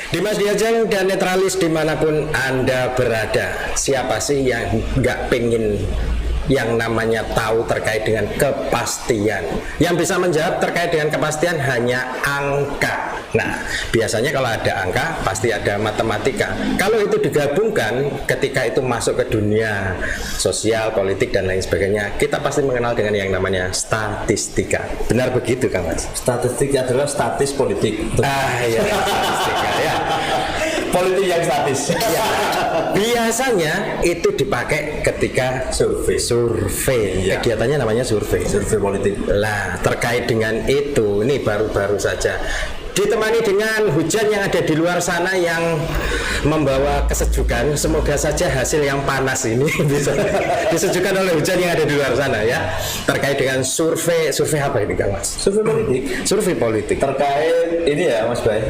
Dimas Diajeng dan netralis dimanapun Anda berada. Siapa sih yang nggak pengen yang namanya tahu terkait dengan kepastian? Yang bisa menjawab terkait dengan kepastian hanya angka. Nah, biasanya kalau ada angka pasti ada matematika. Kalau itu digabungkan ketika itu masuk ke dunia sosial, politik dan lain sebagainya, kita pasti mengenal dengan yang namanya statistika. Benar begitu, Kang Mas? Statistik adalah statis politik. Iya, statistika ya. Politik yang statis. Ya, biasanya itu dipakai ketika survei. Ya. Kegiatannya namanya survei. Survei politik. Lah, terkait dengan itu, ini baru-baru saja ditemani dengan hujan yang ada di luar sana yang membawa kesejukan. Semoga saja hasil yang panas ini bisa disejukkan oleh hujan yang ada di luar sana ya. Terkait dengan survei apa ini, Kang Mas? Survei politik. Survei politik. Terkait ini ya, Mas Bay.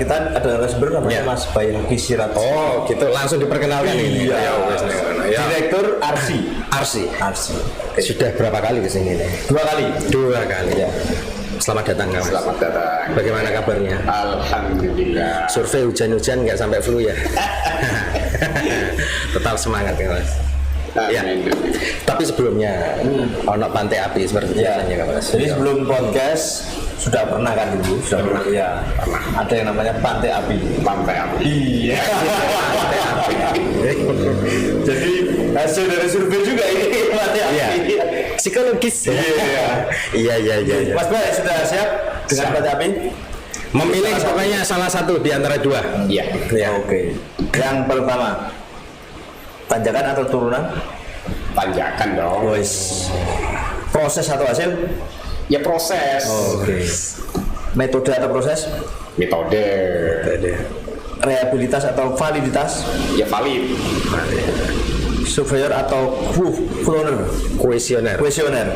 Kita ada narasumber namanya Ya. Mas Bay Sirat. Oh, gitu langsung diperkenalkan ini. Iya. Ya. Direktur Arsi. Arsi. Oke. Sudah berapa kali kesini nih? 2 kali. 2 kali ya. Selamat datang, Kang Mas. Selamat datang. Bagaimana kabarnya? Alhamdulillah. Survei hujan-hujan nggak sampai flu ya? Tetap semangat, Kang Mas. Ya. Amin. Tapi sebelumnya, ono pantai api seperti biasanya, Kang Mas. Jadi sebelum podcast sudah pernah kan dulu? Sudah pernah. Ya. Pernah. Ada yang namanya pantai api. Pantai api. Iya. Pantai api. Jadi hasil dari survei juga ini pantai Iya. api. Psikologis. Iya. Mas Bay sudah siap dengan Siap. pantai api? Memilih pokoknya salah satu di antara 2. Iya. Ya. Oke. Yang pertama, tanjakan atau turunan? Tanjakan dong. Proses atau hasil? Ya proses. Oke. Metode atau proses? Metode. Reliabilitas atau validitas? Ya valid. Surveyor atau cloner? Kuesioner. Kuesioner?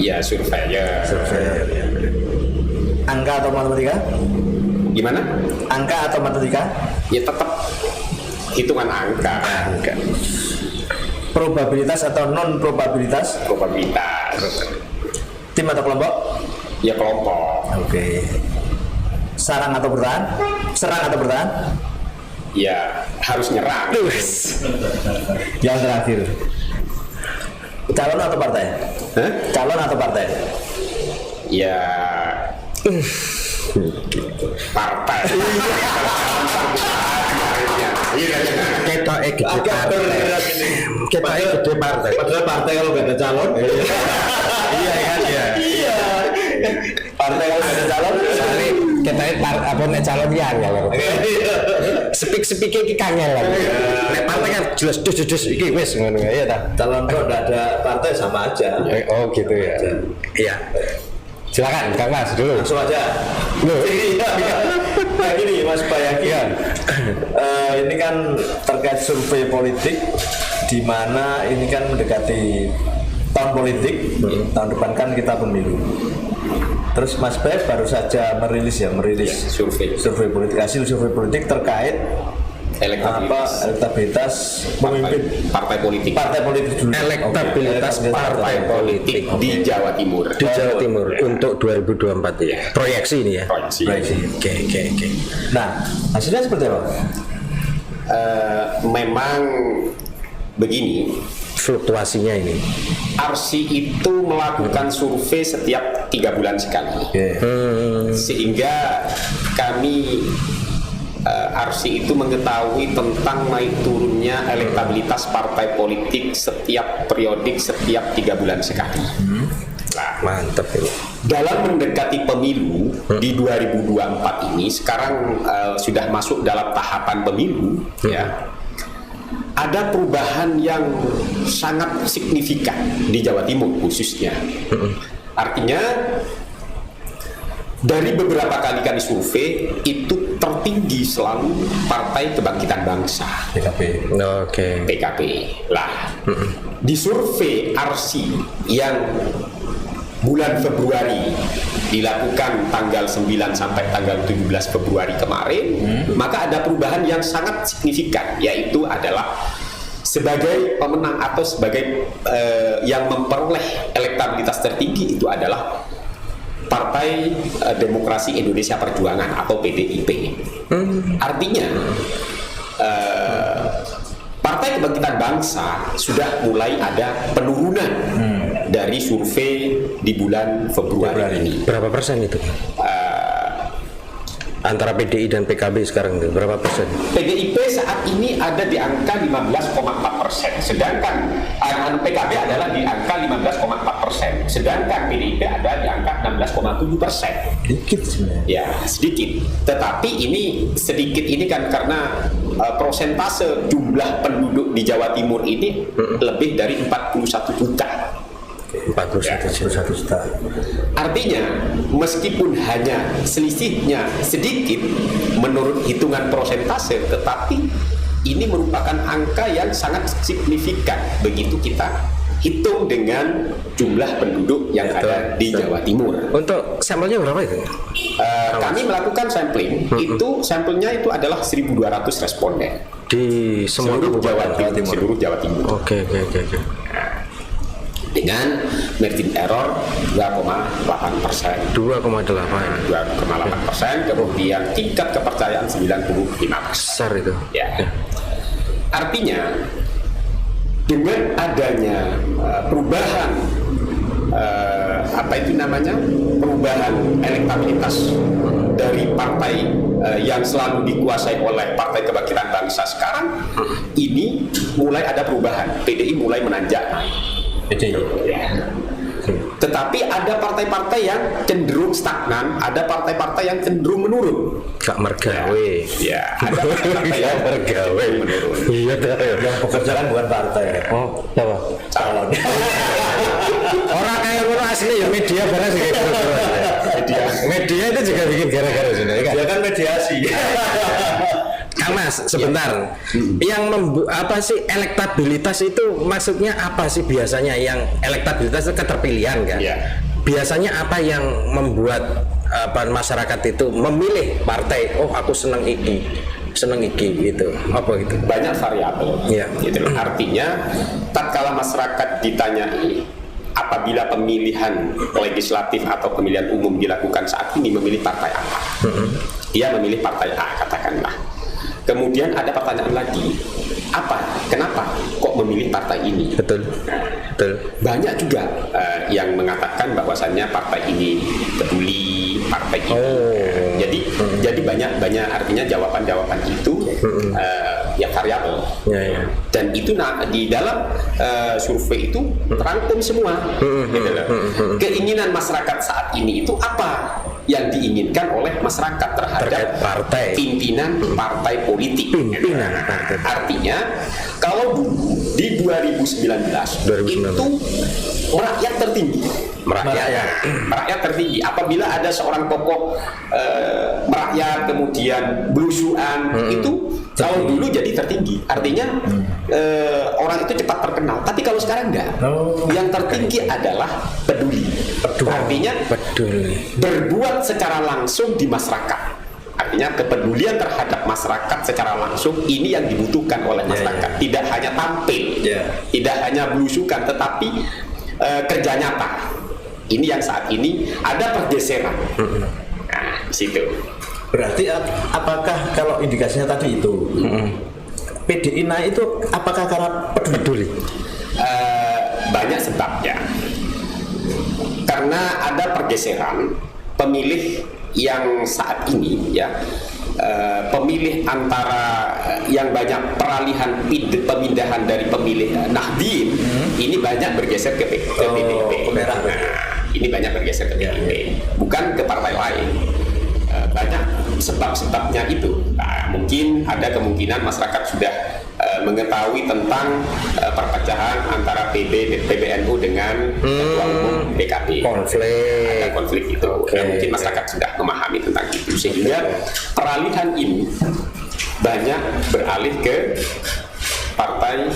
Ya surveyor. Angka atau matematika? Gimana? Angka atau matematika? Ya tetap hitungan angka. Probabilitas atau non probabilitas? Probabilitas. Tim atau kelompok? Ya kelompok. Oke. Sarang atau bertahan? Serang atau bertahan? Ya harus nyerang. Yang terakhir, calon atau partai? Hah? Calon atau partai? Ya partai. Kita gede partai. Kita gede partai. Padahal partai kalau nggak ada calon. Iya kan ya. Iya. Partai kalau nggak ada calon. Soalnya kita apa nek calon yang ya. Speak iki kangel kan. Nek partai kan jelas dus iki wis ngono ya ta. Calon kalau nggak ada partai sama aja. Oh gitu ya. Iya. Silakan Kang Mas dulu. Langsung aja. Nah gini Mas Bayaki, ini kan terkait survei politik, di mana ini kan mendekati tahun politik, tahun depan kan kita pemilu. Terus Mas Bay baru saja merilis survei politik, hasil survei politik terkait elektabilitas pemimpin partai politik dulu. Elektabilitas partai politik di Jawa Timur. di Jawa Timur untuk 2024 ya. Proyeksi ini ya. Proyeksi. Oke. Nah hasilnya seperti apa? Memang begini, Fluktuasinya ini. Arsi itu melakukan survei setiap 3 bulan sekali, sehingga kami Arsi itu mengetahui tentang naik turunnya elektabilitas partai politik setiap periodik setiap 3 bulan sekali. Nah, Mantap ini. dalam mendekati pemilu di 2024 ini, sekarang sudah masuk dalam tahapan pemilu, ya. Ada perubahan yang sangat signifikan di Jawa Timur khususnya. Artinya dari beberapa kali kami survei itu tertinggi selalu Partai Kebangkitan Bangsa PKB. Oke. PKB. Lah, di survei Arsi yang bulan Februari dilakukan tanggal 9 sampai tanggal 17 Februari kemarin, maka ada perubahan yang sangat signifikan, yaitu adalah sebagai pemenang atau sebagai yang memperoleh elektabilitas tertinggi itu adalah Partai Demokrasi Indonesia Perjuangan atau PDIP. Artinya Partai Kebangkitan Bangsa sudah mulai ada penurunan dari survei di bulan Februari ini. Berapa persen itu? Antara PDI dan PKB sekarang itu berapa persen? PDIP saat ini ada di angka 15,4%, sedangkan PKB adalah di angka 15,4%, sedangkan PDIP ada di angka 16,7%. Dikit sebenarnya. Ya, sedikit. Tetapi ini sedikit ini kan karena prosentase jumlah penduduk di Jawa Timur ini lebih dari 41 juta. 41 juta. Artinya, meskipun hanya selisihnya sedikit menurut hitungan prosentase, tetapi ini merupakan angka yang sangat signifikan begitu kita hitung dengan jumlah penduduk yang ada di Jawa Timur. Untuk sampelnya berapa itu? Kami melakukan sampling, itu sampelnya itu adalah 1.200 responden Di semua seluruh Jawa kabupaten Timur. Seluruh Jawa Timur. Oke. Dengan margin error 2,8%. 2,8%, kemudian tingkat kepercayaan 95%. Besar itu. Ya. Artinya dengan adanya perubahan perubahan elektabilitas dari partai yang selalu dikuasai oleh Partai Kebangkitan Bangsa sekarang ini mulai ada perubahan. PDI mulai menanjak naik. Ya. Tetapi ada partai-partai yang cenderung stagnan, ada partai-partai yang cenderung menurun. Gak mergawe. Ya, ada partai-partai yang mergawe menurun. Iya, Yang bekerja kan bukan partai. Oh, apa? Calon. Orang kayak orang asli ya media karena sih media itu juga bikin gara-gara sini kan? Ya kan mediasi. Kang Mas, sebentar. Yang apa sih elektabilitas itu maksudnya apa sih biasanya? Yang elektabilitas itu keterpilihan kan? Iya. Biasanya apa yang membuat masyarakat itu memilih partai? Oh, aku seneng iki gitu. Apa gitu? Banyak variabel. Iya. Gitu loh. Artinya, tatkala masyarakat ditanyai apabila pemilihan legislatif atau pemilihan umum dilakukan saat ini memilih partai apa? Dia memilih partai A, katakanlah. Kemudian ada pertanyaan lagi, kenapa kok memilih partai ini? Betul. Banyak juga yang mengatakan bahwasannya partai ini peduli, partai ini. Jadi banyak artinya jawaban itu ya variabel. Ya. Dan itu di dalam survei itu terangkum semua. Gitu loh. Keinginan masyarakat saat ini itu apa yang diinginkan oleh masyarakat terhadap partai. Pimpinan partai politik. Pimpinan partai. Artinya kalau dulu di 2019 itu merakyat tertinggi. Merakyat tertinggi. Apabila ada seorang tokoh merakyat kemudian belusuan itu kalau dulu jadi tertinggi. Artinya orang itu cepat terkenal. Tapi kalau sekarang enggak. Yang tertinggi adalah peduli. Artinya berbuat secara langsung di masyarakat. Artinya kepedulian terhadap masyarakat secara langsung ini yang dibutuhkan oleh masyarakat. Tidak hanya tampil, tidak hanya belusukan, tetapi kerja nyata. Ini yang saat ini ada pergeseran. Nah, di situ. Berarti apakah kalau indikasinya tadi itu PDI naik itu apakah karena peduli? Banyak sebabnya. Karena ada pergeseran pemilih yang saat ini pemilih antara yang banyak peralihan pemindahan dari pemilih Nahdien ini banyak bergeser ke PDIP. Ini banyak bergeser ke PDIP, bukan ke partai lain. Banyak sebab-sebabnya itu. Mungkin ada kemungkinan masyarakat sudah mengetahui tentang perpecahan antara PBNU dengan Ketua Umum PKB. Ada konflik itu. Mungkin masyarakat sudah memahami tentang itu sehingga peralihan ini banyak beralih ke Partai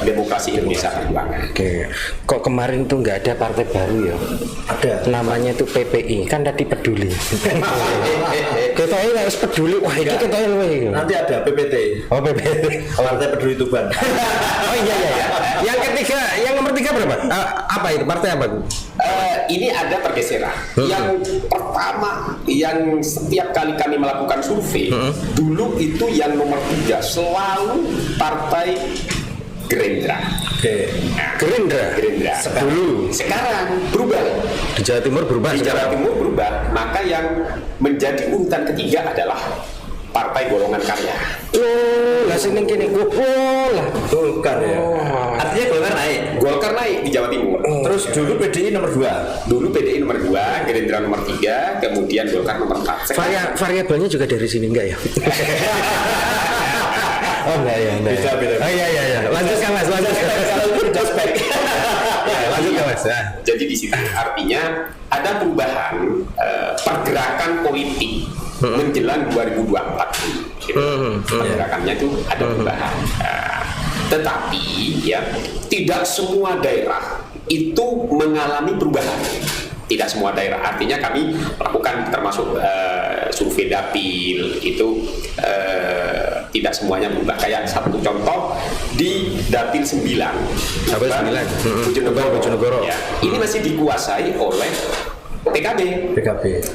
Demokrasi Indonesia Perjuangan. Kok kemarin tuh nggak ada partai baru ya? Ada. Namanya tuh PPI. Kan tadi peduli. Kita ini harus peduli. Wah itu kita ini. Nanti ada PPT. Oh PPT. Partai Peduli Tuban. Oh iya. Yang ketiga, yang nomor 3 ketiga berapa? Apa itu? Partai apa? Ini ada pergeseran. Yang pertama, yang setiap kali kami melakukan survei, dulu itu yang nomor 3 selalu Partai Gerindra. Oke. Nah, Gerindra. Sekarang berubah. Di Jawa Timur berubah. Di Jawa Timur berubah. Maka yang menjadi urutan ketiga adalah Partai Golongan Karya. Oh, lah sini kini lah. Golkar ya. Artinya Golkar naik. Golkar naik di Jawa Timur. Terus dulu PDI nomor 2. Dulu PDI nomor 2, Gerindra nomor 3, kemudian Golkar nomor 4. Variabelnya juga dari sini enggak ya? Oh enggak ya. Beda. Oh iya. Lanjutkan Mas, lanjutkan. Lanjutkan Mas. Jadi di situ artinya ada perubahan pergerakan politik menjelang 2024. Gitu. Pergerakannya itu ada perubahan. Tetapi ya tidak semua daerah itu mengalami perubahan. Tidak semua daerah, artinya kami lakukan termasuk survei dapil itu tidak semuanya berubah. Kayak satu contoh di dapil 9 Bojonegoro. Ya, ini masih dikuasai oleh PKB.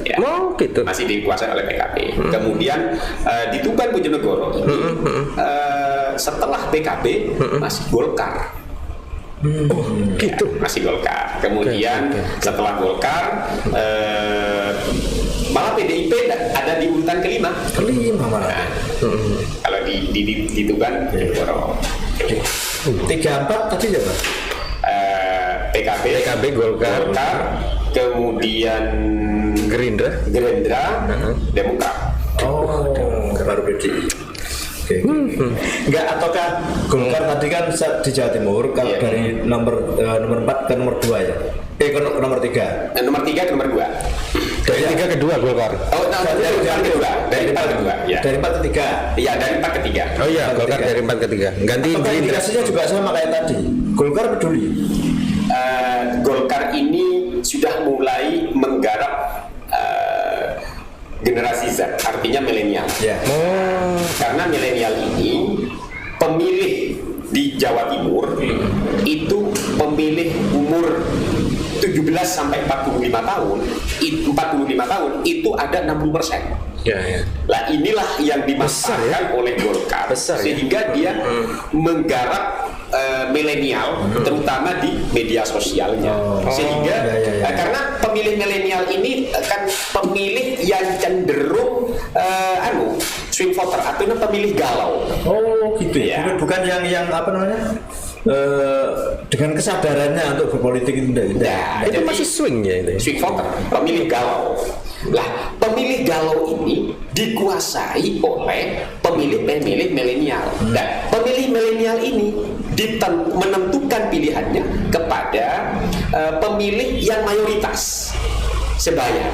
Ya, Oh gitu. masih dikuasai oleh PKB. Kemudian di Tuban Bojonegoro ini setelah PKB masih Golkar. Gitu. Ya, masih Golkar. Kemudian setelah Golkar malah PDIP ada di urutan kelima. Nah, kalau di Tuban Bojonegoro. 3-4 tadi ya Pak? PKB, Golkar, kemudian Gerindra, Demokrat. Oh, baru PDI. Oke. Enggak, ataukah Golkar tadi kan di Jawa Timur kalau dari nomor 4 ke nomor 2 ya? Ke nomor 3. Nomor 3 ke nomor 2. dari 3 ke 2 Golkar. Oh, dari 4 ke 2. Dari 4 ke 2. Ya. Dari 4 ke 3. Iya, dari 4 ke 3. Oh iya, Golkar dari 4 ke 3. Ganti Apakah Gerindra. indikasinya juga sama kayak tadi? Golkar peduli. Golkar ini sudah mulai menggarap generasi Z, artinya milenial. Ya. Karena milenial ini pemilih di Jawa Timur itu pemilih umur 17 sampai 45 tahun, 45 tahun itu ada 60%. Ya. Lah inilah yang dimasukkan oleh Golkar, sehingga dia menggarap milenial, terutama di media sosialnya, sehingga karena pemilih milenial ini kan pemilih yang cenderung swing voter atau pemilih galau. Oh gitu ya. Bukan yang apa namanya? Dengan kesadarannya untuk berpolitik itu Ya, Itu masih swing ya itu. swing voter, pemilih galau. Lah, pemilih galau ini dikuasai oleh pemilih-pemilih milenial. Dan pemilih milenial ini menentukan pilihannya kepada pemilih yang mayoritas sebaya.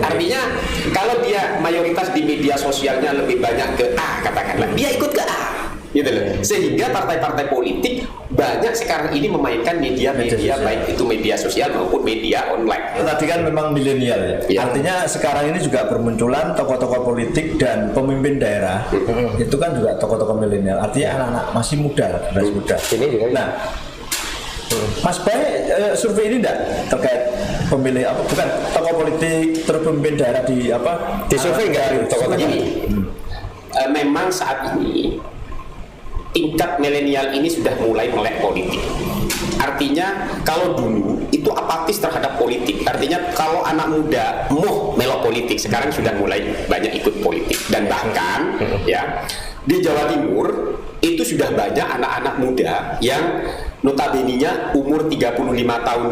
Artinya kalau dia mayoritas di media sosialnya lebih banyak ke A, katakanlah, dia ikut ke A. Gitu loh. Sehingga partai-partai politik banyak sekarang ini memainkan media-media baik itu media sosial maupun media online. Tadi kan memang milenial ya. Artinya sekarang ini juga bermunculan tokoh-tokoh politik dan pemimpin daerah. Itu kan juga tokoh-tokoh milenial. Artinya anak-anak masih muda, generasi muda. Ini juga. Nah, Mas Bay, survei ini enggak terkait pemilih apa? Bukan tokoh politik terus pemimpin daerah di apa? Di survei enggak tokoh Ini memang saat ini tingkat milenial ini sudah mulai melek politik. Artinya kalau dulu itu apatis terhadap politik. Artinya kalau anak muda mau melok politik, sekarang sudah mulai banyak ikut politik. Dan bahkan ya di Jawa Timur itu sudah banyak anak-anak muda yang notabene-nya umur 35 tahun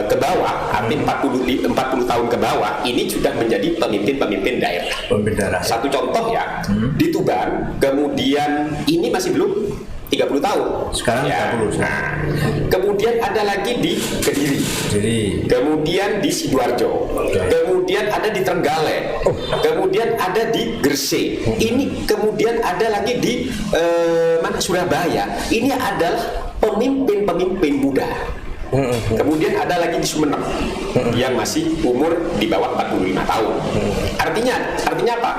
ke bawah, artinya 40 tahun ke bawah, ini sudah menjadi pemimpin-pemimpin daerah. Pemimpin daerah. Satu contoh ya, di Tuban, kemudian ini masih belum 30 tahun. Sekarang 30. Nah, kemudian ada lagi di Kediri. Kemudian di Sidoarjo. Kemudian ada di Trenggalek. Kemudian ada di Gresik. Ini kemudian ada lagi di Surabaya. Ini adalah pemimpin-pemimpin muda. Kemudian ada lagi di Sumeneb yang masih umur di bawah 45 tahun. Artinya apa?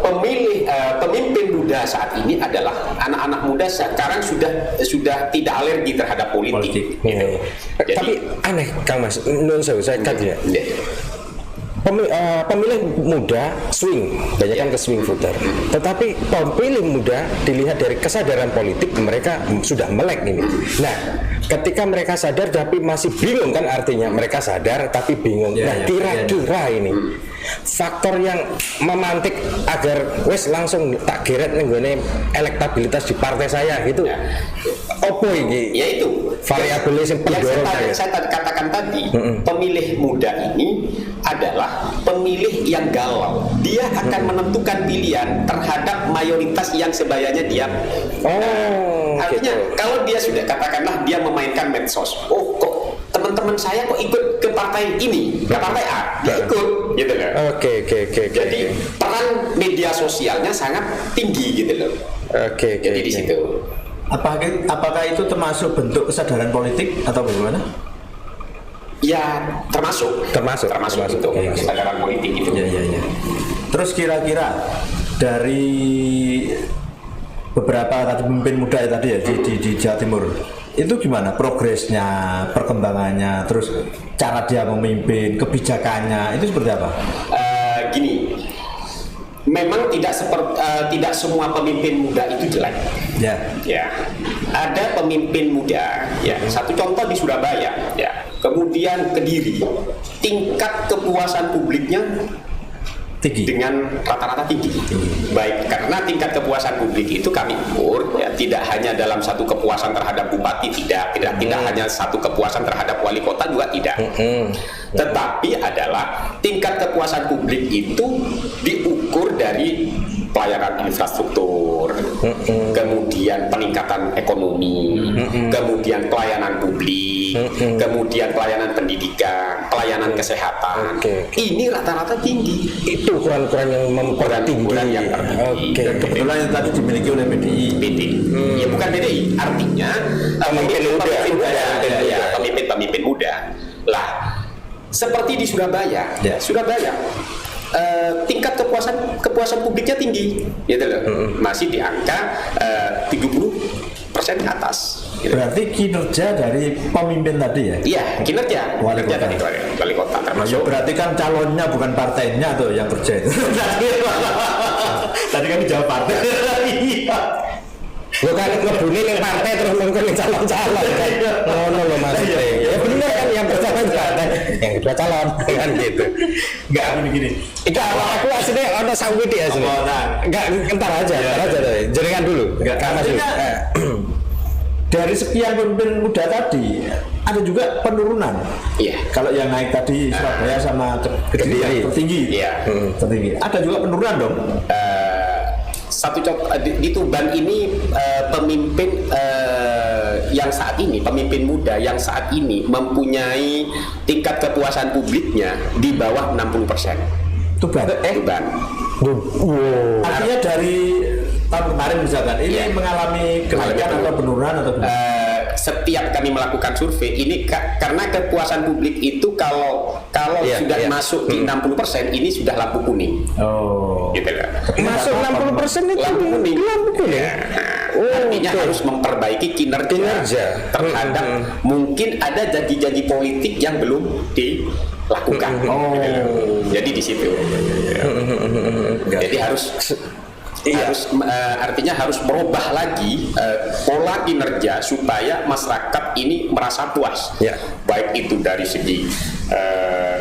pemimpin muda saat ini adalah anak-anak muda sekarang sudah tidak alergi terhadap politik. Gitu. Jadi, Tapi aneh Kang Mas, menurut saya kaget ya. Pemilih muda swing, banyak kan ke swing voter. Tetapi pemilih muda dilihat dari kesadaran politik mereka sudah melek ini. Nah, ketika mereka sadar tapi masih bingung kan artinya mereka sadar tapi bingung. Nah, kira-kira ini faktor yang memantik agar wes langsung tak geret nenggone elektabilitas di partai saya gitu. Opo iki? Yaitu variabel yang pendorong saya katakan tadi, pemilih muda ini adalah pemilih yang galau. Dia akan menentukan pilihan terhadap mayoritas yang sebayanya dia. Artinya kalau dia sudah katakanlah dia memainkan medsos, kok teman-teman saya kok ikut ke partai ini, ke partai A, dia ikut, gitu loh. Oke. Jadi peran media sosialnya sangat tinggi, gitu loh. Jadi di situ. Apakah itu termasuk bentuk kesadaran politik atau bagaimana? Ya termasuk untuk kesadaran politik itu. Ya. Terus kira-kira dari beberapa pemimpin muda tadi ya di Jawa Timur itu gimana progresnya, perkembangannya, terus cara dia memimpin, kebijakannya itu seperti apa? Gini, memang tidak semua pemimpin muda itu jelek. Ya, ada pemimpin muda. Ya, satu contoh di Surabaya. Ya, kemudian Kediri, tingkat kepuasan publiknya Tinggi. Dengan rata-rata tinggi. Baik, karena tingkat kepuasan publik itu kami ukur ya, tidak hanya dalam satu kepuasan terhadap bupati, tidak hanya satu kepuasan terhadap wali kota juga tidak. Tetapi adalah tingkat kepuasan publik itu diukur dari pelayanan infrastruktur, kemudian peningkatan ekonomi, kemudian pelayanan publik, kemudian pelayanan pendidikan, pelayanan kesehatan. Ini rata-rata tinggi. Itu ukuran-ukuran yang mempertinggi. Yang tertinggi. Kebetulan yang tadi dimiliki oleh PDI. Ya bukan PDI, artinya pemimpin muda. Lah, seperti di Surabaya, tingkat kepuasan publiknya tinggi, gitu loh. Masih di angka 70% ke atas. Gitu. Berarti kinerja dari pemimpin tadi ya? Iya, kinerja dari wali kota termasuk. Berarti kan calonnya bukan partainya tuh yang kerja itu. Tadi kan dijawab partai. Lo kan ngebunin yang partai terus mungkin calon-calon kan. Ngono lo maksudnya. Ya benar kan yang pertama partai, yang kedua calon kan gitu. Enggak gini. Itu aku aslinya ono sawit ya asli. Enggak entar aja. Jaringan dulu. Karena dari sekian pemimpin muda tadi ada juga penurunan. Iya. Kalau yang naik tadi Surabaya sama Kediri yang tertinggi. Iya. Tertinggi. Ada juga penurunan dong. Satu contoh di Tuban ini pemimpin muda yang saat ini mempunyai tingkat kepuasan publiknya di bawah 60%. Tuban. Artinya dari tahun kemarin misalkan ini mengalami kenaikan atau penurunan atau setiap kami melakukan survei ini karena kepuasan publik itu kalau sudah masuk di 60% ini sudah lampu kuning. Gitu lah. Masuk 60% itu lampu kuning. Artinya harus memperbaiki kinerja terhadap mungkin ada janji-janji politik yang belum dilakukan. Jadi di situ. Jadi artinya harus merubah lagi pola kinerja supaya masyarakat ini merasa puas, baik itu dari segi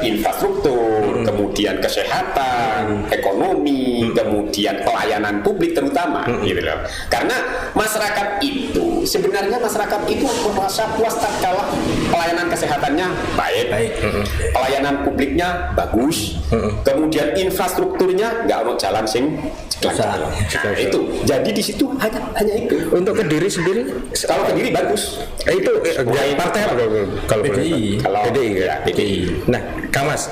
infrastruktur, kemudian kesehatan, ekonomi, kemudian pelayanan publik terutama, gitu loh. Karena masyarakat itu sebenarnya merasa puas tatkala pelayanan kesehatannya baik, pelayanan publiknya bagus, kemudian infrastrukturnya nggak ono jalan sing lancar. Nah, itu. Jadi di situ hanya itu. Untuk Kediri sendiri, kalau Kediri bagus. Itu partai apa kalau PDI? Kalau PDI. Nah, Kang Mas,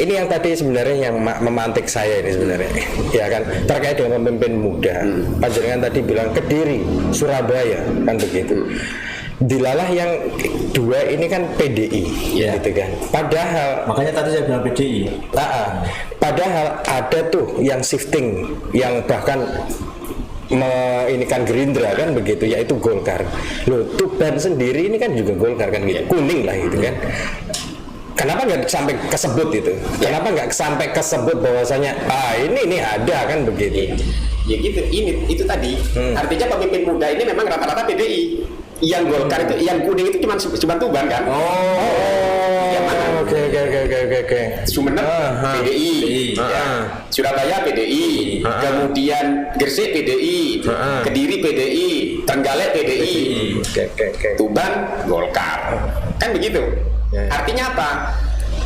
ini yang tadi sebenarnya yang memantik saya ini sebenarnya, ya kan, terkait dengan pemimpin muda. Panjenengan tadi bilang Kediri, Surabaya, kan begitu. Dilalah yang dua ini kan PDI, gitu kan. Padahal Makanya tadi saya bilang PDI. padahal ada tuh yang shifting, yang bahkan ini kan Gerindra kan begitu, yaitu Golkar. Loh, Tuban sendiri ini kan juga Golkar kan gitu, kuning lah gitu kan. Kenapa nggak sampai kesebut itu? Kenapa nggak sampai kesebut bahwasanya ini ada kan begitu? Ya gitu, itu tadi. Artinya pemimpin muda ini memang rata-rata PDI. Yang Golkar itu, yang kuning itu cuma Tuban kan? Yang mana? Oke. Sumeneb PDI, Surabaya PDI, kemudian Gresik PDI, Kediri PDI, Trenggalek PDI, Tuban Golkar, kan begitu. Artinya apa?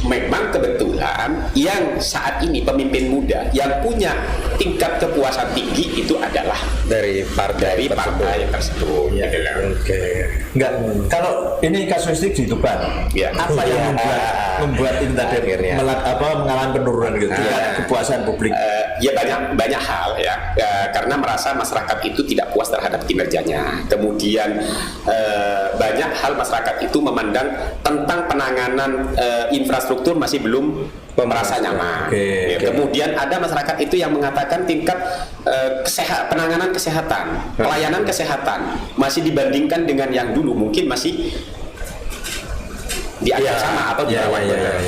Memang kebetulan yang saat ini pemimpin muda yang punya tingkat kepuasan tinggi itu adalah dari partai tersebut. Ya, Gitu loh. Enggak, kalau ini kasuistik di Tuban, apa yang membuat ini tadi Akhirnya. mengalami penurunan gitu, kepuasan publik? Ya banyak hal ya. Karena merasa masyarakat itu tidak puas terhadap kinerjanya. Kemudian banyak hal masyarakat itu memandang tentang penanganan infrastruktur masih belum merasa nyaman. Ya, kemudian ada masyarakat itu yang mengatakan tingkat penanganan kesehatan, pelayanan kesehatan masih dibandingkan dengan yang dulu mungkin masih dianggap sama atau di bawah.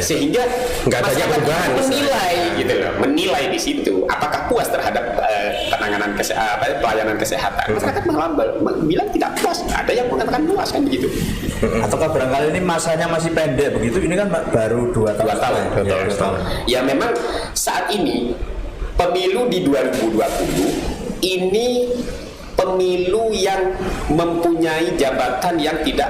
Sehingga nggak banyak perubahan menilai di situ apakah puas terhadap penanganan pelayanan kesehatan. Masyarakat malah bilang tidak puas, ada yang mengatakan puas kan begitu. Ataukah barangkali ini masanya masih pendek begitu? Ini kan baru 2 tahun. Ya memang saat ini pemilu di 2020 ini pemilu yang mempunyai jabatan yang tidak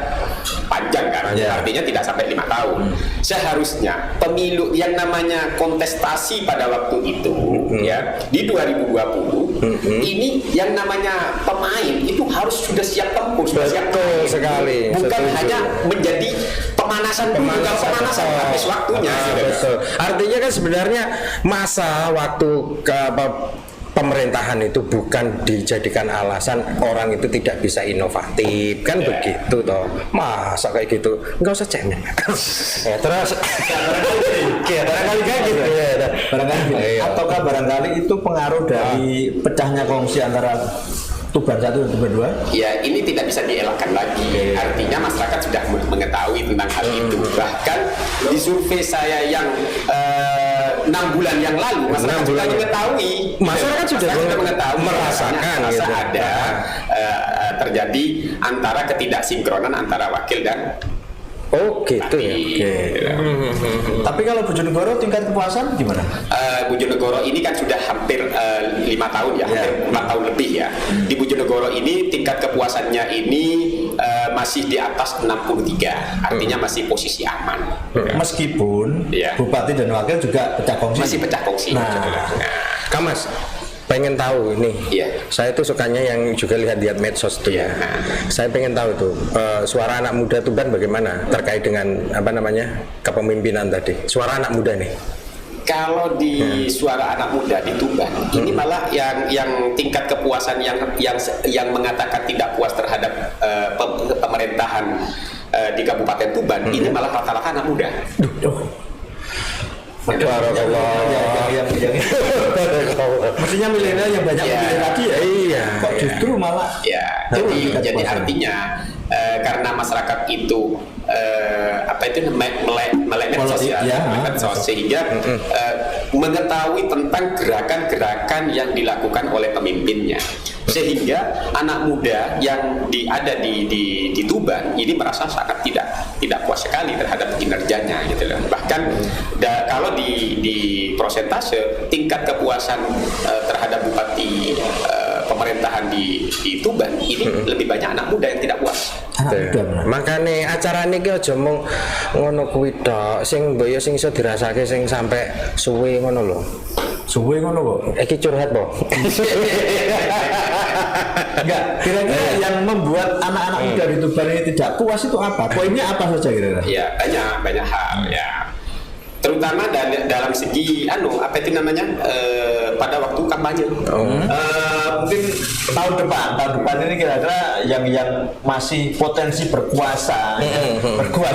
panjang kan, artinya tidak sampai 5 tahun. Seharusnya pemilu yang namanya kontestasi pada waktu itu ya di 2020 ini yang namanya pemain itu harus sudah siap tempur, sudah siap main. Sekali. Bukan Setuju. hanya menjadi pemanasan habis waktunya. Betul. Artinya kan sebenarnya masa waktu pemerintahan itu bukan dijadikan alasan orang itu tidak bisa inovatif kan begitu toh, masa kayak gitu nggak usah cengeng. Terus barangkali kayak gitu ataukah barangkali itu pengaruh dari pecahnya kongsi antara Tuban 1 dan Tuban 2? Ya ini tidak bisa dielakkan lagi. Artinya masyarakat sudah mengetahui tentang hal itu. Bahkan di survei saya yang 6 bulan yang lalu masyarakat sudah mengetahui. Masyarakat sudah mengetahui merasakan gitu. Ada terjadi antara ketidaksinkronan antara wakil dan gitu ya. Tapi kalau Bojonegoro tingkat kepuasan gimana? Bojonegoro ini kan sudah hampir 5 tahun ya, hampir 4 tahun lebih ya. Di Bojonegoro ini tingkat kepuasannya ini masih di atas 63, artinya masih posisi aman. Meskipun Bupati dan Wakil juga pecah kongsi. Masih pecah kongsi. Kamas pengen tahu ini. Saya tuh sukanya yang juga lihat medsos tuh ya. Saya pengen tahu tuh suara anak muda Tuban bagaimana terkait dengan kepemimpinan tadi. Suara anak muda nih. Kalau di suara anak muda di Tuban ini malah yang tingkat kepuasan yang mengatakan tidak puas terhadap pemerintahan di Kabupaten Tuban ini malah rata-rata anak muda. Maksudnya milenial yang banyak memilih tadi ya. Kok justru malah jadi artinya karena masyarakat itu melek medsos sehingga mengetahui tentang gerakan-gerakan yang dilakukan oleh pemimpinnya, sehingga anak muda yang ada di Tuban ini merasa sangat tidak puas sekali terhadap kinerjanya gitu loh. Bahkan kalau di prosentase tingkat kepuasan terhadap bupati pemerintahan di Tuban ini lebih banyak anak muda yang tidak puas. Makanya acara ini aja mung ngono kuwi tok, sing mbaya sing iso dirasake sing sampai suwe ngono lho. Suwe ngono kok. Iki curhat kok. Enggak, kira-kira yang membuat anak-anak muda di Tuban ini tidak puas itu apa? Poinnya apa saja kira-kira? Ya, banyak hal ya. Terutama dalam segi pada waktu kampanye. Mungkin tahun depan ini kira-kira yang masih potensi berkuasa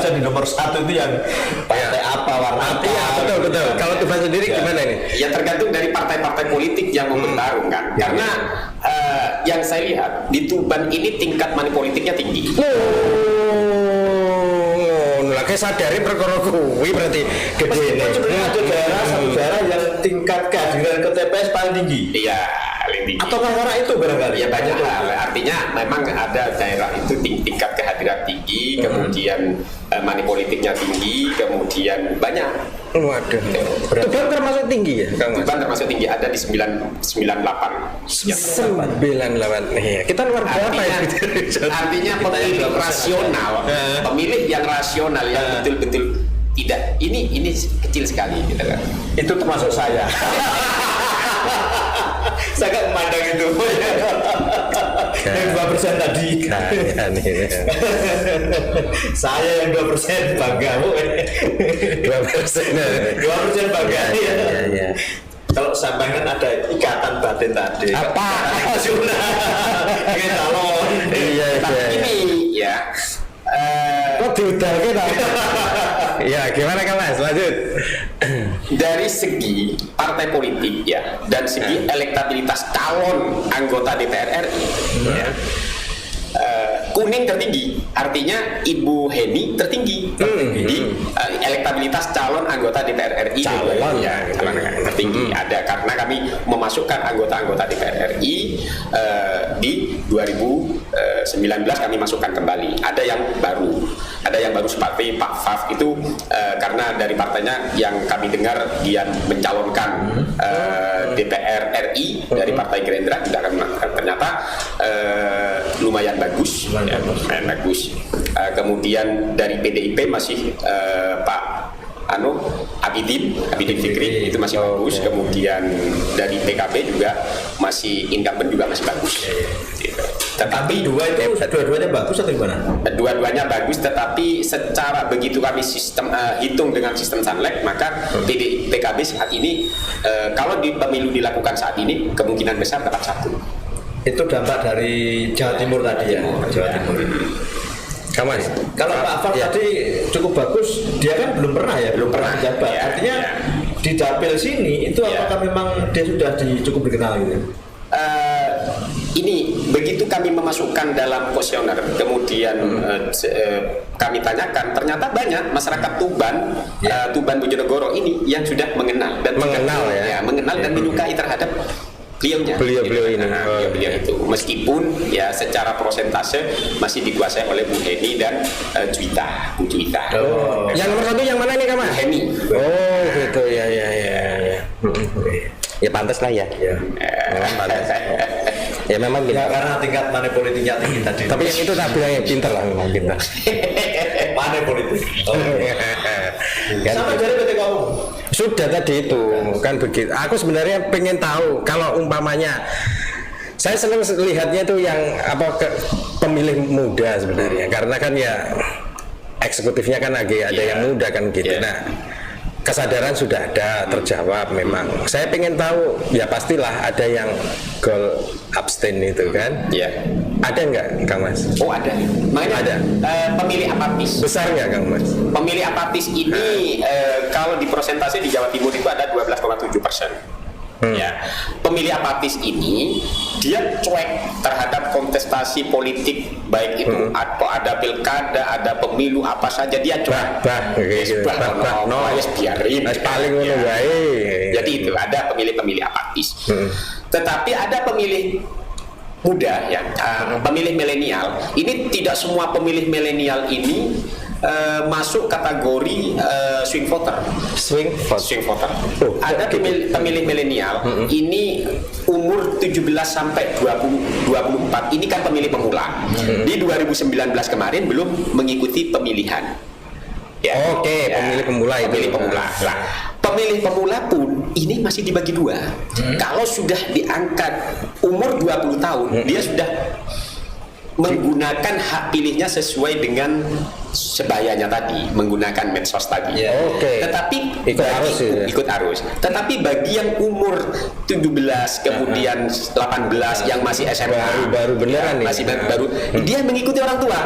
ada di nomor 1 itu yang partai apa, warna apa. Iya, betul. Kalau Tuban sendiri gimana nih? Ya tergantung dari partai-partai politik yang mau bertarung kan. Karena yang saya lihat di Tuban ini tingkat money politiknya tinggi. Lagi sadari perkara kuwi berarti gede Meskipun nih. sebenarnya ada daerah, satu daerah yang tingkat kehadiran ke TPS paling tinggi. Iya, paling tinggi. Atau karena itu barangkali? Ya banyak hal. Artinya memang ada daerah itu tingkat kehadiran tinggi, kemudian money politiknya tinggi, kemudian banyak. Waduh. Tuban termasuk tinggi ya, Kang Mas? Tuban termasuk tinggi, ada di 98. Ya. 98. Iya, kita luar berapa ya? Artinya pemilih rasional, pemilih yang rasional yang betul-betul tidak ini kecil sekali gitu kan. Itu termasuk saya. Saya nggak memandang itu. Yang 2% tadi. Saya yang 2% bangga. 2%. 2% bangga. Iya. Kalau sampai kan ada ikatan batin tadi. Apa? Kayak calon. Iya. Tapi ini ya Kok diudalke ta? Ya, gimana Kang Mas? Lanjut. dari segi partai politik ya dan segi elektabilitas calon anggota DPR RI ya, kuning tertinggi, artinya Ibu Heni tertinggi di elektabilitas calon anggota DPR RI. Calon Tertinggi ada karena kami memasukkan anggota-anggota DPR RI di 2019 kami masukkan kembali. Ada yang baru seperti Pak Faf itu karena dari partainya yang kami dengar dia mencalonkan DPR RI dari Partai Gerindra, ternyata lumayan bagus. Lumayan bagus. Kemudian dari PDIP masih Pak Abidin Fikri itu masih bagus. Kemudian dari PKB juga masih incumbent juga masih bagus. Gitu. Tetapi dua-duanya bagus atau gimana? Dua-duanya bagus, tetapi secara begitu kami sistem hitung dengan sistem Sanlek, maka PKB saat ini kalau di pemilu dilakukan saat ini kemungkinan besar dapat 1. Itu dampak dari Jawa Timur tadi ya. Jawa Timur. Kang Mas. Kalau Pak Faf tadi cukup bagus, dia kan belum pernah menjabat. Ya, Artinya di dapil sini itu apakah memang dia sudah cukup dikenal gitu? Ini begitu kami memasukkan dalam kuesioner, kemudian kami tanyakan, ternyata banyak masyarakat Tuban, Tuban Bojonegoro ini yang sudah mengenal dan dan menyukai terhadap beliau ini. Beliau itu, meskipun ya secara prosentase masih dikuasai oleh Bu Heni dan Bu Juwita. Yang nomor 1 yang mana nih Kang Mas? Heni. Oh gitu ya. Ya pantas lah ya. Memang pantas. Ya memang Ya, karena tingkat money politiknya tinggi tadi. Tapi yang itu tak bilang yang pintar lah, memang pintar. money politik. Sama dari PT kamu. Sudah tadi itu kan begitu. Aku sebenarnya pengen tahu kalau umpamanya saya senang lihatnya itu yang pemilih muda sebenarnya, karena kan ya eksekutifnya kan lagi ada yang muda kan gitu. Nah, kesadaran sudah ada, terjawab memang. Saya pengen tahu, ya pastilah ada yang goal abstain itu kan. Iya. Ada nggak Kang Mas? Oh ada. Makanya Ada. Pemilih apatis. Besar nggak Kang Mas? Pemilih apatis ini kalau di persentase di Jawa Timur itu ada 12,7%. Ya, pemilih apatis ini dia cuek terhadap kontestasi politik, baik itu ada pilkada, ada pemilu apa saja dia cuek. Biarin. Paling ngono wae. Jadi itu ada pemilih-pemilih apatis. Tetapi ada pemilih muda ya, pemilih milenial. Ini tidak semua pemilih milenial ini masuk kategori swing voter. Swing voter. Ada pemilih milenial ini umur 17 sampai 24. Ini kan pemilih pemula. Di 2019 kemarin belum mengikuti pemilihan. Ya, pemilih pemula itu. Pemilih pemula. Nah, pemilih pemula pun ini masih dibagi dua. Kalau sudah diangkat umur 20 tahun, dia sudah menggunakan hak pilihnya sesuai dengan sebayanya tadi, menggunakan medsos tadi. Tetapi ikut arus. Tetapi bagi yang umur 17 kemudian 18 yang masih SMA baru beneran nih. Masih baru, dia mengikuti orang tua.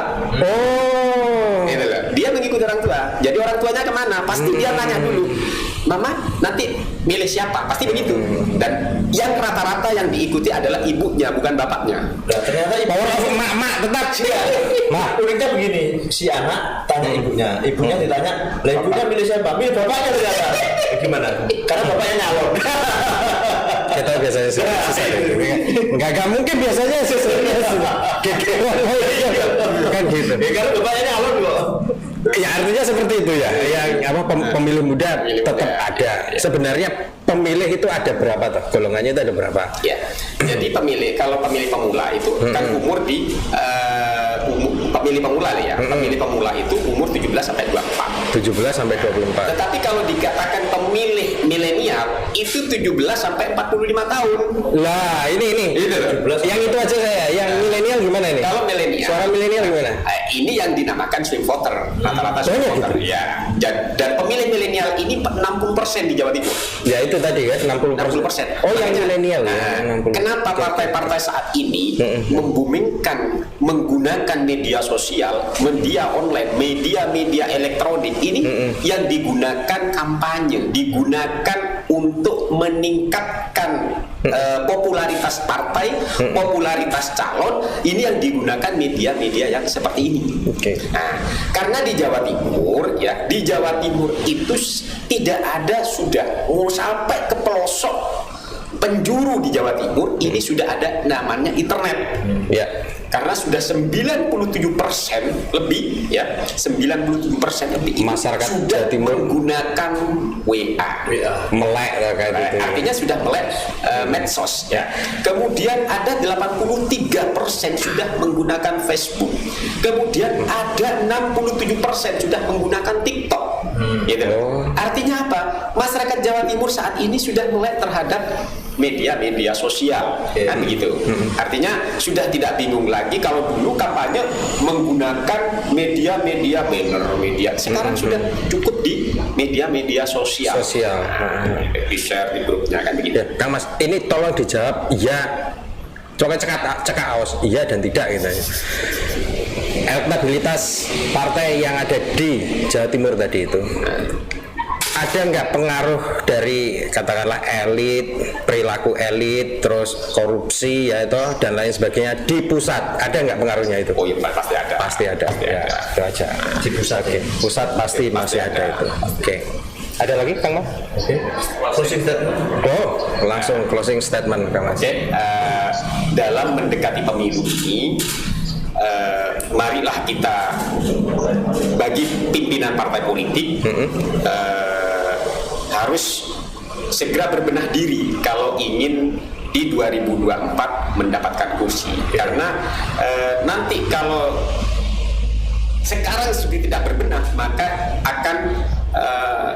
Gitu loh. dia mengikuti orang tua. Jadi orang tuanya kemana? Pasti dia nanya dulu, Mama nanti milih siapa? Pasti begitu. Dan yang rata-rata yang diikuti adalah ibunya, bukan bapaknya. Nah, ternyata ibu Mak tetap sih. Mak, uniknya begini, si anak tanya ibunya ditanya, lah ibunya milih siapa? Milih bapaknya ternyata. Gimana? Karena bapaknya nyalon. Kita biasanya susah. Enggak mungkin biasanya susah. Kan gitu. Karena bapaknya nyalon kok. Ya artinya seperti itu ya. Yang pemilih muda tetap ada. Sebenarnya pemilih itu ada berapa tuh? Golongannya itu ada berapa? Ya. Jadi kalau pemilih pemula itu kan umur di pemilih pemula ya. Pemilih pemula itu umur 17 sampai 24. 17 sampai 24. Tetapi kalau dikatakan pemilih milenial itu 17 sampai 45 tahun. Lah, ini. Itu. Yang itu aja saya. Yang milenial gimana ini? Kalau milenial. Suara milenial gimana? Ini yang dinamakan swing voter. Rata-rata swing voter. Gitu? Ya. Dan pemilih milenial ini 60% di Jawa Timur. Ya itu tadi kan 60%. Oh, yang milenial ya. 60%. Kenapa partai-partai saat ini membumingkan menggunakan media sosial, media online, media elektronik ini yang digunakan kampanye, digunakan untuk meningkatkan popularitas partai, popularitas calon, ini yang digunakan media-media yang seperti ini. Nah, karena di Jawa Timur ya, di Jawa Timur itu tidak ada sudah mau sampai ke pelosok penjuru di Jawa Timur ini sudah ada namanya internet. Ya. Karena sudah 97% lebih ya, 97% lebih masyarakat sudah Jawa Timur menggunakan WA. Melek kayak gitu. Artinya sudah melek medsos ya. Kemudian ada 83% sudah menggunakan Facebook. Kemudian ada 67% sudah menggunakan TikTok. Gitu. Artinya apa? Masyarakat Jawa Timur saat ini sudah melek terhadap media sosial, kan begitu. Artinya sudah tidak bingung lagi kalau dulu kampanye menggunakan media banner, sekarang sudah cukup di media sosial. Di share di grupnya, kan begitu. Ya, Kang Mas, ini tolong dijawab iya. Coba cekak aus, iya dan tidak gitu. Elektabilitas partai yang ada di Jawa Timur tadi itu, ada nggak pengaruh dari katakanlah elit, perilaku elit, terus korupsi ya itu dan lain sebagainya di pusat, ada nggak pengaruhnya itu? Oh iya, pasti ada. Pasti ada. Ya, itu aja. Di pusat, pusat pasti masih ada itu. Oke. Ada lagi Kang Mas? Closing statement. Oh, langsung closing statement Kang Mas. Dalam mendekati pemilu ini, marilah kita bagi pimpinan partai politik harus segera berbenah diri kalau ingin di 2024 mendapatkan kursi. Karena nanti kalau sekarang sudah tidak berbenah, maka akan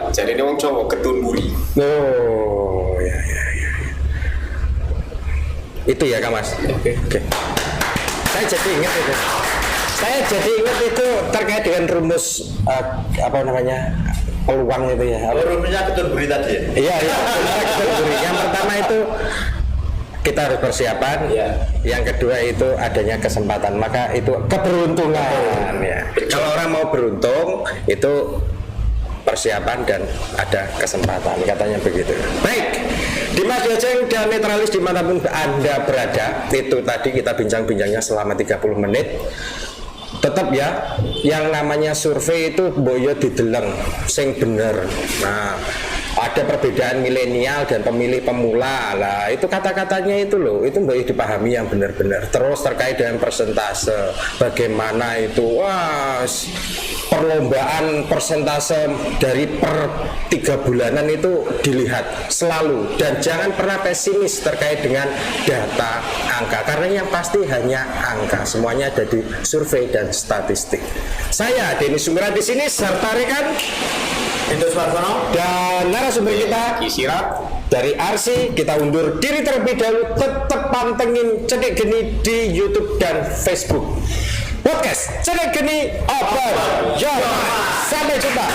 jadi wong Jawa ketun buri. Oh, ya. Itu ya Kang Mas. Oke. Saya jadi ingat itu terkait dengan rumus apa namanya, peluang itu ya. Rumusnya ketun buri tadi ya? Iya, ketun buri. Yang pertama itu kita harus persiapan. Ya. Yang kedua itu adanya kesempatan, maka itu keberuntungan. Ya. Kalau orang mau beruntung itu persiapan dan ada kesempatan, katanya begitu. Baik, Dimas Yojeng dan Netralis dimanapun Anda berada, itu tadi kita bincang-bincangnya selama 30 menit. Tetap ya, yang namanya survei itu boyo dideleng sing bener. Nah, ada perbedaan milenial dan pemilih pemula lah, itu kata-katanya itu loh, itu boleh dipahami yang benar-benar. Terus terkait dengan persentase, bagaimana itu, wah, perlombaan persentase dari per 3 bulanan itu dilihat selalu, dan jangan pernah pesimis terkait dengan data angka, karena yang pasti hanya angka, semuanya ada di survei dan statistik. Saya Denny Sumirat di sini serta rekan Indus Marsono dan narasumber kita Isirat dari Arsi. Kita undur diri terlebih dahulu. Tetap pantengin Cedek Geni di YouTube dan Facebook. Podcast Cedek Geni Open Your Mind. Sampai jumpa.